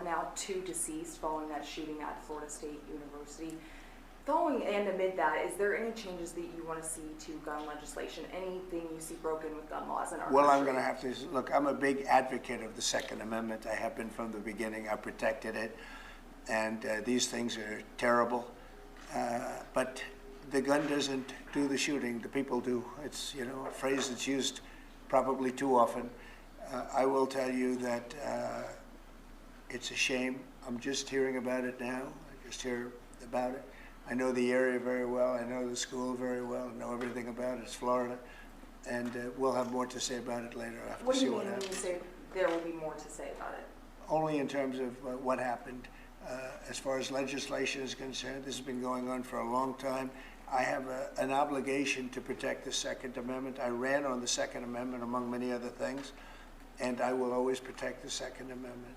now 2 deceased following that shooting at Florida State University. Following and amid that, is there any changes that you want to see to gun legislation? Anything you see broken with gun laws in our Well, country? I'm going to have to, look, I'm a big advocate of the Second Amendment. I have been from the beginning. I protected it. And these things are terrible. But the gun doesn't do the shooting. The people do. It's, you know, a phrase that's used probably too often. I will tell you that it's a shame. I'm just hearing about it now. I just hear about it. I know the area very well. I know the school very well. I know everything about it. It's Florida. And we'll have more to say about it later. I have What to do see you mean what when you happens. say there will be more to say about it? Only in terms of what happened. As far as legislation is concerned, this has been going on for a long time. I have an obligation to protect the Second Amendment. I ran on the Second Amendment, among many other things, and I will always protect the Second Amendment.